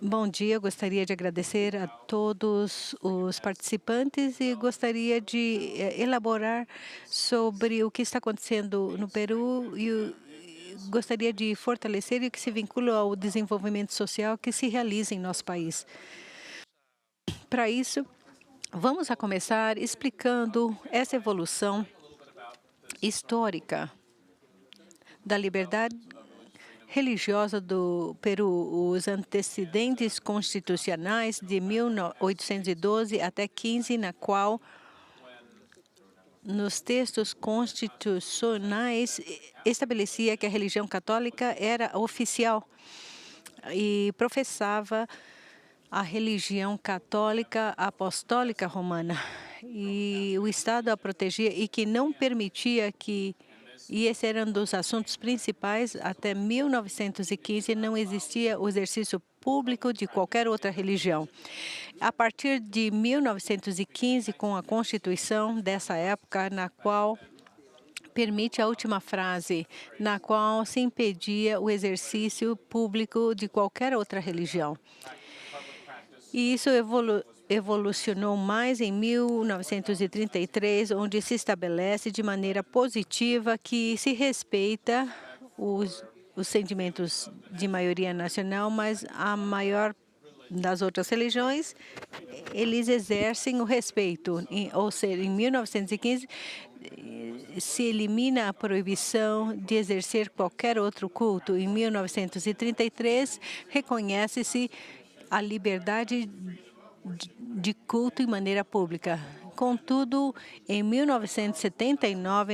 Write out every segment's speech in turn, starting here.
Bom dia, eu gostaria de agradecer a todos os participantes e gostaria de elaborar sobre o que está acontecendo no Peru e gostaria de fortalecer e que se vincula ao desenvolvimento social que se realiza em nosso país. Para isso, vamos a começar explicando essa evolução histórica da liberdade religiosa do Peru, os antecedentes constitucionais de 1812 até 15, na qual, nos textos constitucionais, estabelecia que a religião católica era oficial e professava a religião católica apostólica romana. E o Estado a protegia e que não permitia que, e esse era um dos assuntos principais, até 1915 não existia o exercício público de qualquer outra religião. A partir de 1915, com a Constituição dessa época, na qual permite a última frase, na qual se impedia o exercício público de qualquer outra religião. E isso evolucionou mais em 1933, onde se estabelece de maneira positiva que se respeita os sentimentos de maioria nacional, mas a maior das outras religiões, eles exercem o respeito. Ou seja, em 1915, se elimina a proibição de exercer qualquer outro culto. Em 1933, reconhece-se a liberdade de culto em maneira pública. Contudo, em 1979,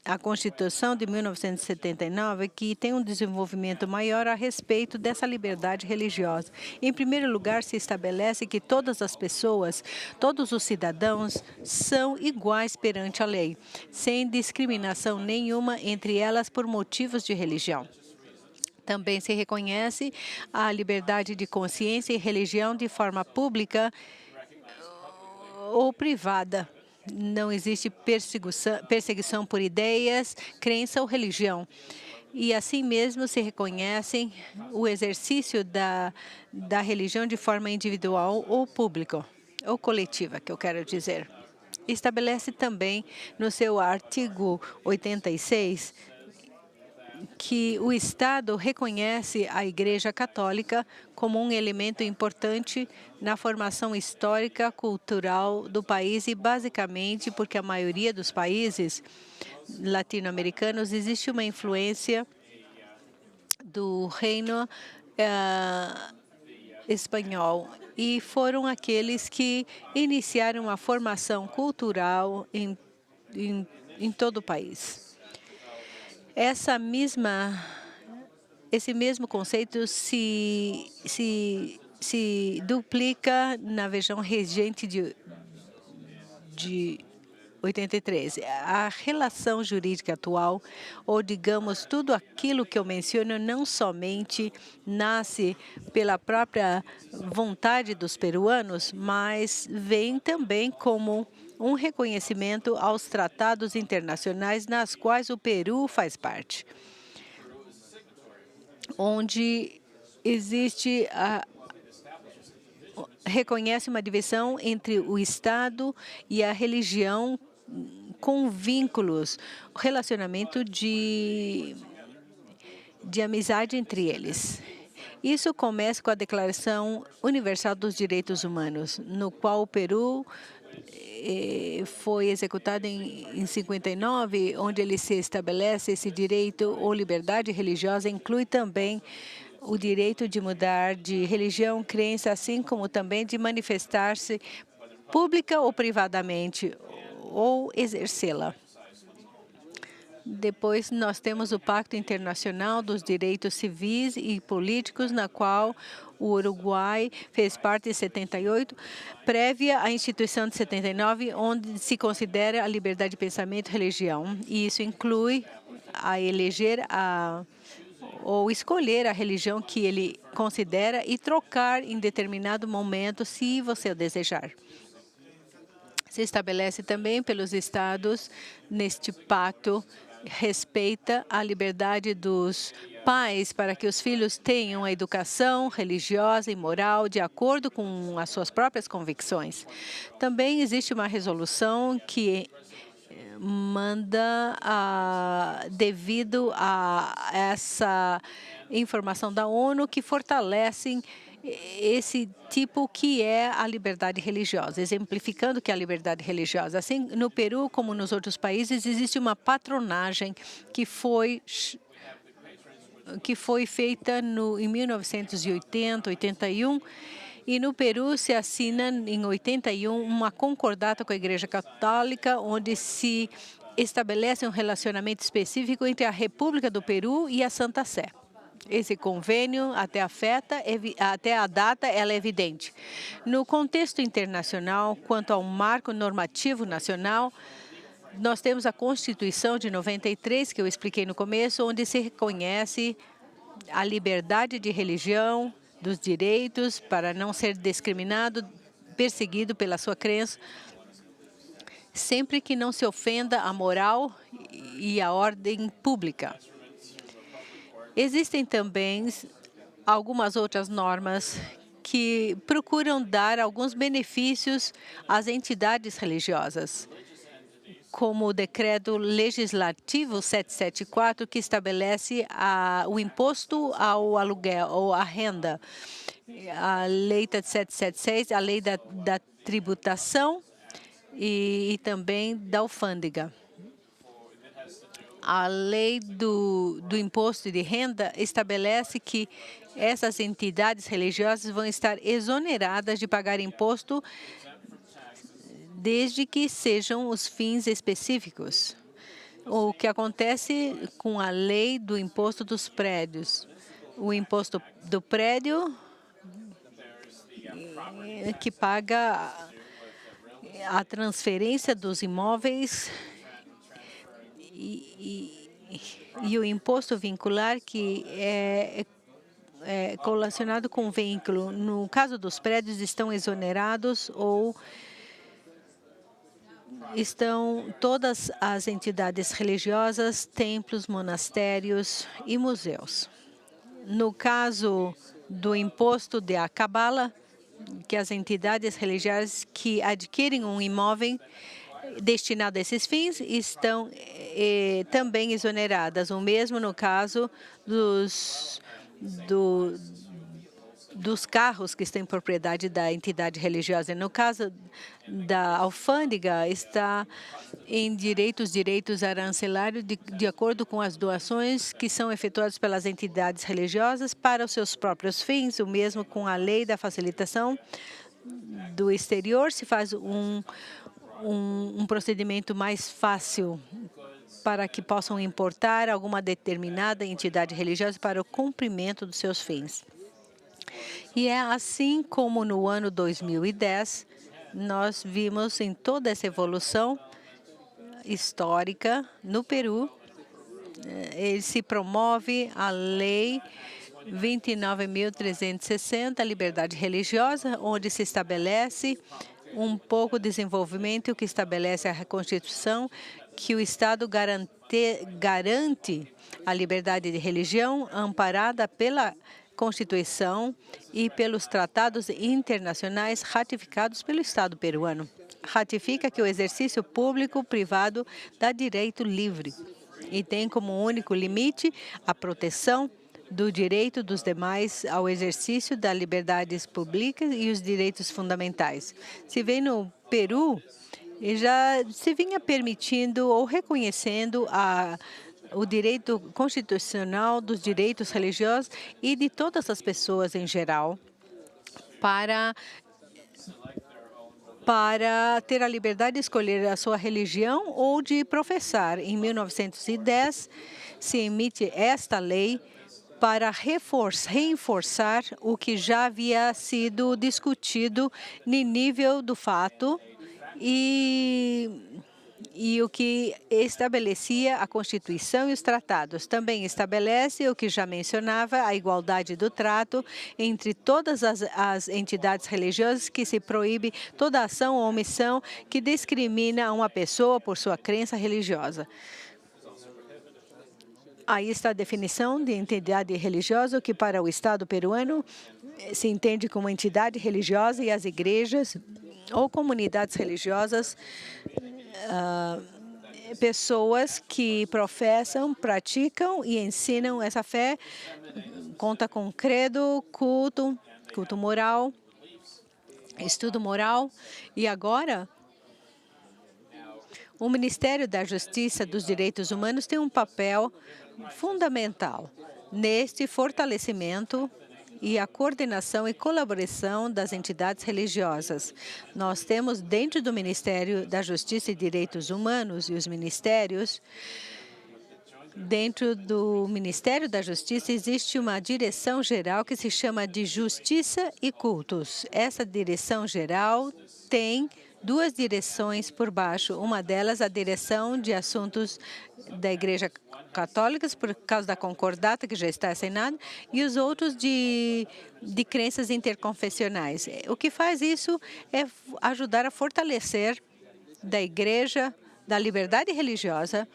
a Constituição de 1979, que tem um desenvolvimento maior a respeito dessa liberdade religiosa. Em primeiro lugar, se estabelece que todas as pessoas, todos os cidadãos, são iguais perante a lei, sem discriminação nenhuma entre elas por motivos de religião. Também se reconhece a liberdade de consciência e religião de forma pública ou privada. Não existe perseguição por ideias, crença ou religião. E assim mesmo se reconhece o exercício da religião de forma individual ou pública, ou coletiva, que eu quero dizer. Estabelece também no seu artigo 86 que o Estado reconhece a Igreja Católica como um elemento importante na formação histórica, cultural do país e, basicamente, porque a maioria dos países latino-americanos existe uma influência do reino espanhol e foram aqueles que iniciaram a formação cultural em todo o país. Esse mesmo conceito se duplica na versão regente de 83. A relação jurídica atual, ou digamos, tudo aquilo que eu menciono, não somente nasce pela própria vontade dos peruanos, mas vem também como um reconhecimento aos tratados internacionais nas quais o Peru faz parte, onde reconhece uma divisão entre o Estado e a religião com vínculos, relacionamento de amizade entre eles. Isso começa com a Declaração Universal dos Direitos Humanos, no qual o Peru foi executado em 59, onde ele se estabelece esse direito ou liberdade religiosa, inclui também o direito de mudar de religião, crença, assim como também de manifestar-se pública ou privadamente, ou exercê-la. Depois, nós temos o Pacto Internacional dos Direitos Civis e Políticos, na qual o Uruguai fez parte em 78, prévia à instituição de 79, onde se considera a liberdade de pensamento e religião. E isso inclui a eleger ou escolher a religião que ele considera e trocar em determinado momento, se você o desejar. Se estabelece também pelos estados neste pacto respeita a liberdade dos pais para que os filhos tenham a educação religiosa e moral de acordo com as suas próprias convicções. Também existe uma resolução que manda, devido a essa informação da ONU, que fortalecem esse tipo que é a liberdade religiosa, exemplificando que é a liberdade religiosa. Assim, no Peru, como nos outros países, existe uma patronagem que foi feita em 1980, 81, e no Peru se assina em 81 uma concordata com a Igreja Católica, onde se estabelece um relacionamento específico entre a República do Peru e a Santa Sé. Esse convênio, até a data, ela é evidente. No contexto internacional, quanto ao marco normativo nacional, nós temos a Constituição de 93, que eu expliquei no começo, onde se reconhece a liberdade de religião, dos direitos para não ser discriminado, perseguido pela sua crença, sempre que não se ofenda a moral e a ordem pública. Existem também algumas outras normas que procuram dar alguns benefícios às entidades religiosas, como o decreto legislativo 774, que estabelece o imposto ao aluguel ou à renda, a lei 776, a lei da tributação e também da alfândega. A lei do imposto de renda estabelece que essas entidades religiosas vão estar exoneradas de pagar imposto desde que sejam os fins específicos. O que acontece com a lei do imposto dos prédios? O imposto do prédio que paga a transferência dos imóveis e o imposto vincular que é correlacionado com o veículo. No caso dos prédios, estão exonerados ou estão todas as entidades religiosas, templos, monastérios e museus. No caso do imposto de cabala, que as entidades religiosas que adquirem um imóvel destinado a esses fins estão também exoneradas. O mesmo no caso dos carros que estão em propriedade da entidade religiosa. No caso da alfândega, está em direitos arancelários de acordo com as doações que são efetuadas pelas entidades religiosas para os seus próprios fins. O mesmo com a lei da facilitação do exterior, se faz um procedimento mais fácil para que possam importar alguma determinada entidade religiosa para o cumprimento dos seus fins. E é assim como no ano 2010, nós vimos em toda essa evolução histórica no Peru, ele se promove a Lei 29.360, liberdade religiosa, onde se estabelece um pouco de desenvolvimento que estabelece a Constituição, que o Estado garante a liberdade de religião amparada pela Constituição e pelos tratados internacionais ratificados pelo Estado peruano. Ratifica que o exercício público-privado dá direito livre e tem como único limite a proteção do direito dos demais ao exercício das liberdades públicas e os direitos fundamentais. Se vê no Peru, já se vinha permitindo ou reconhecendo o direito constitucional dos direitos religiosos e de todas as pessoas em geral para ter a liberdade de escolher a sua religião ou de professar. Em 1910, se emite esta lei para reforçar o que já havia sido discutido no nível do fato e o que estabelecia a Constituição e os tratados. Também estabelece o que já mencionava, a igualdade do trato entre todas as entidades religiosas, que se proíbe toda ação ou omissão que discrimina uma pessoa por sua crença religiosa. Aí está a definição de entidade religiosa, que para o Estado peruano se entende como entidade religiosa e as igrejas ou comunidades religiosas, pessoas que professam, praticam e ensinam essa fé, conta com credo, culto moral, estudo moral. E agora, o Ministério da Justiça dos Direitos Humanos tem um papel fundamental neste fortalecimento e a coordenação e colaboração das entidades religiosas. Nós temos dentro do Ministério da Justiça e Direitos Humanos e os ministérios, dentro do Ministério da Justiça existe uma direção geral que se chama de Justiça e Cultos. Essa direção geral tem duas direções por baixo. Uma delas, a direção de assuntos da Igreja Católica, por causa da concordata, que já está assinada, e os outros de crenças interconfessionais. O que faz isso é ajudar a fortalecer da Igreja, da liberdade religiosa,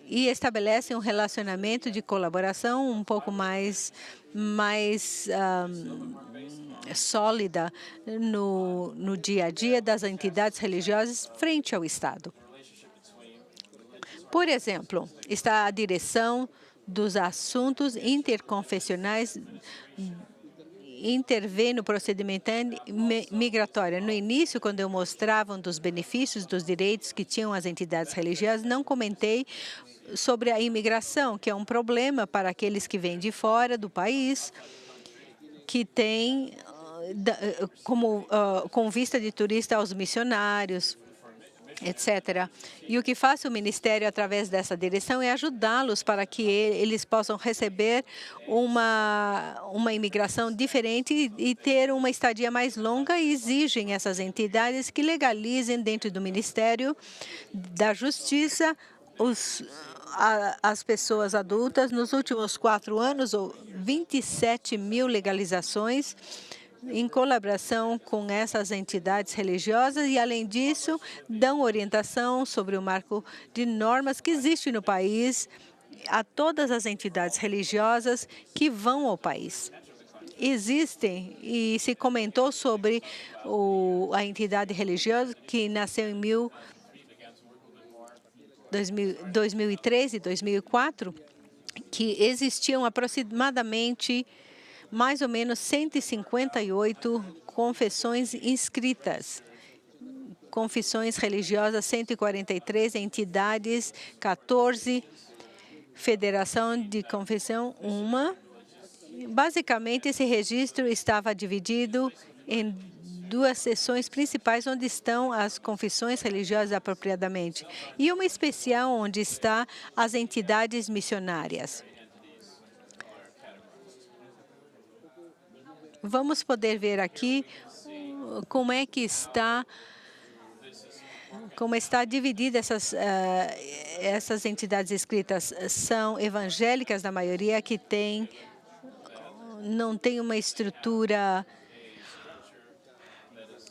e estabelece um relacionamento de colaboração um pouco mais sólida no dia a dia das entidades religiosas frente ao Estado. Por exemplo, está a direção dos assuntos interconfessionais, intervém no procedimento migratório. No início, quando eu mostrava um dos benefícios dos direitos que tinham as entidades religiosas, não comentei sobre a imigração, que é um problema para aqueles que vêm de fora do país, que têm com vista de turista aos missionários, etc. E o que faz o Ministério através dessa direção é ajudá-los para que eles possam receber uma imigração diferente e ter uma estadia mais longa, e exigem essas entidades que legalizem dentro do Ministério da Justiça as pessoas adultas. Nos últimos 4 anos, 27 mil legalizações em colaboração com essas entidades religiosas e, além disso, dão orientação sobre o marco de normas que existe no país a todas as entidades religiosas que vão ao país. Existem, e se comentou sobre a entidade religiosa que nasceu em 2003 e 2004, que existiam aproximadamente mais ou menos 158 confissões inscritas. Confissões religiosas, 143 entidades, 14 federação de confissão, uma. Basicamente, esse registro estava dividido em 2 seções principais, onde estão as confissões religiosas apropriadamente, e uma especial onde está as entidades missionárias. Vamos poder ver aqui como está dividida essas entidades escritas. São evangélicas, na maioria, que não tem uma estrutura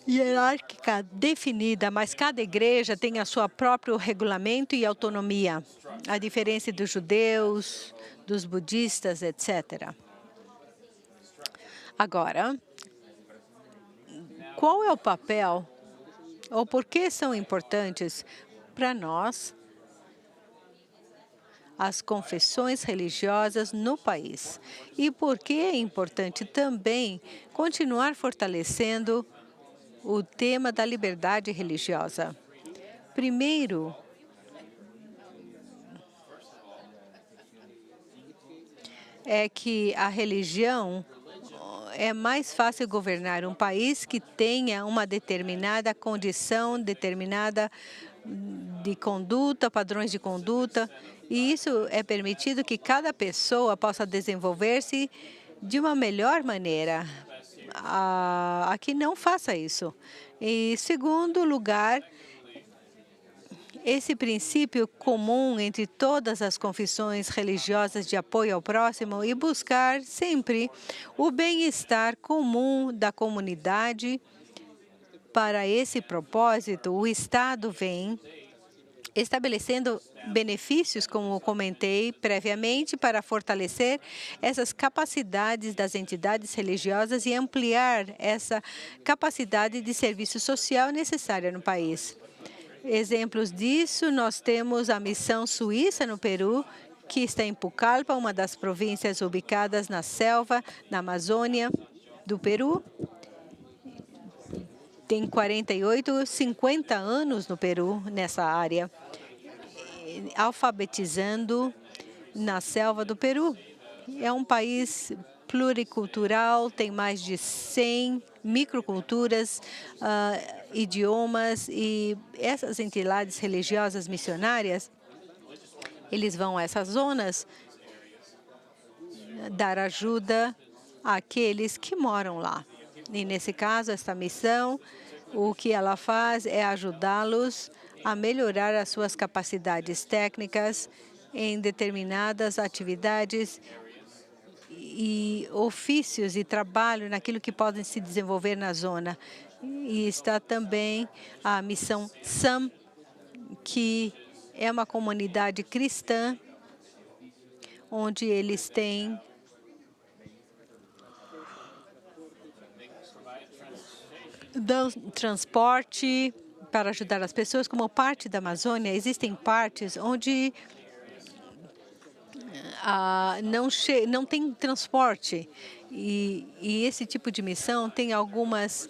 hierárquica definida, mas cada igreja tem a sua próprio regulamento e autonomia, a diferença dos judeus, dos budistas, etc. Agora, qual é o papel ou por que são importantes para nós as confissões religiosas no país? E por que é importante também continuar fortalecendo o tema da liberdade religiosa? Primeiro, é que a religião é mais fácil governar um país que tenha uma determinada condição, determinada de conduta, padrões de conduta, e isso é permitido que cada pessoa possa desenvolver-se de uma melhor maneira. Aqui não faça isso. E, segundo lugar, esse princípio comum entre todas as confissões religiosas de apoio ao próximo e buscar sempre o bem-estar comum da comunidade. Para esse propósito, o Estado vem estabelecendo benefícios, como comentei previamente, para fortalecer essas capacidades das entidades religiosas e ampliar essa capacidade de serviço social necessária no país. Exemplos disso, nós temos a missão suíça no Peru, que está em Pucallpa, uma das províncias ubicadas na selva, na Amazônia do Peru. Tem 48, 50 anos no Peru, nessa área, alfabetizando na selva do Peru. É um país pluricultural, tem mais de 100 microculturas, idiomas, e essas entidades religiosas missionárias, eles vão a essas zonas dar ajuda àqueles que moram lá. E, nesse caso, esta missão, o que ela faz é ajudá-los a melhorar as suas capacidades técnicas em determinadas atividades e ofícios e trabalho naquilo que podem se desenvolver na zona. E está também a missão SAM, que é uma comunidade cristã, onde eles têm dão transporte para ajudar as pessoas. Como parte da Amazônia, existem partes onde não tem transporte. E esse tipo de missão tem algumas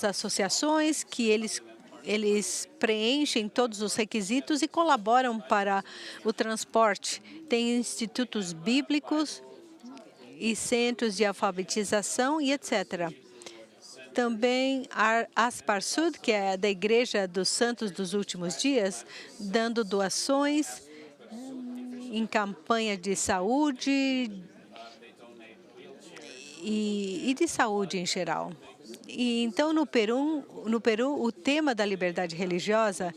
associações que eles preenchem todos os requisitos e colaboram para o transporte. Tem institutos bíblicos e centros de alfabetização e etc. Também a Asparsud, que é da Igreja dos Santos dos Últimos Dias, dando doações em campanha de saúde e de saúde em geral. E então, no Peru, o tema da liberdade religiosa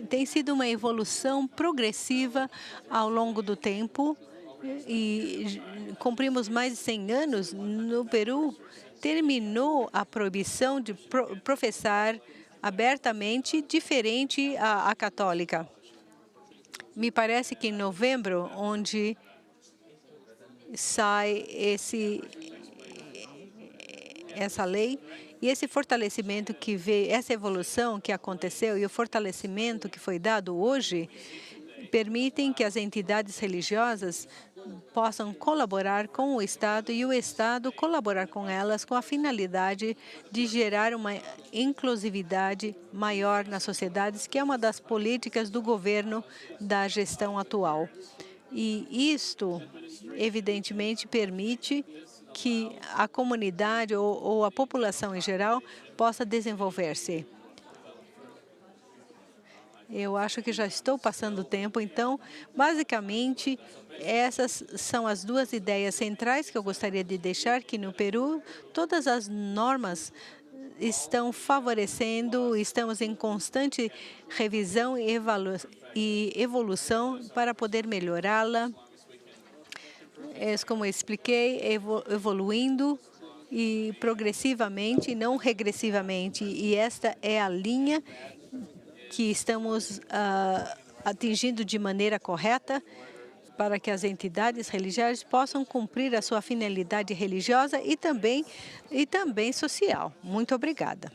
tem sido uma evolução progressiva ao longo do tempo, e cumprimos mais de 100 anos. No Peru, terminou a proibição de professar abertamente diferente à católica. Me parece que em novembro, onde sai essa lei, e esse fortalecimento que veio, essa evolução que aconteceu e o fortalecimento que foi dado hoje, permitem que as entidades religiosas possam colaborar com o Estado e o Estado colaborar com elas com a finalidade de gerar uma inclusividade maior nas sociedades, que é uma das políticas do governo da gestão atual. E isto, evidentemente, permite que a comunidade ou a população em geral possa desenvolver-se. Eu acho que já estou passando o tempo, então, basicamente, essas são as duas ideias centrais que eu gostaria de deixar, que no Peru todas as normas estão favorecendo, estamos em constante revisão e evolução para poder melhorá-la. Como eu expliquei, evoluindo e progressivamente, não regressivamente. E esta é a linha que estamos atingindo de maneira correta para que as entidades religiosas possam cumprir a sua finalidade religiosa e também social. Muito obrigada.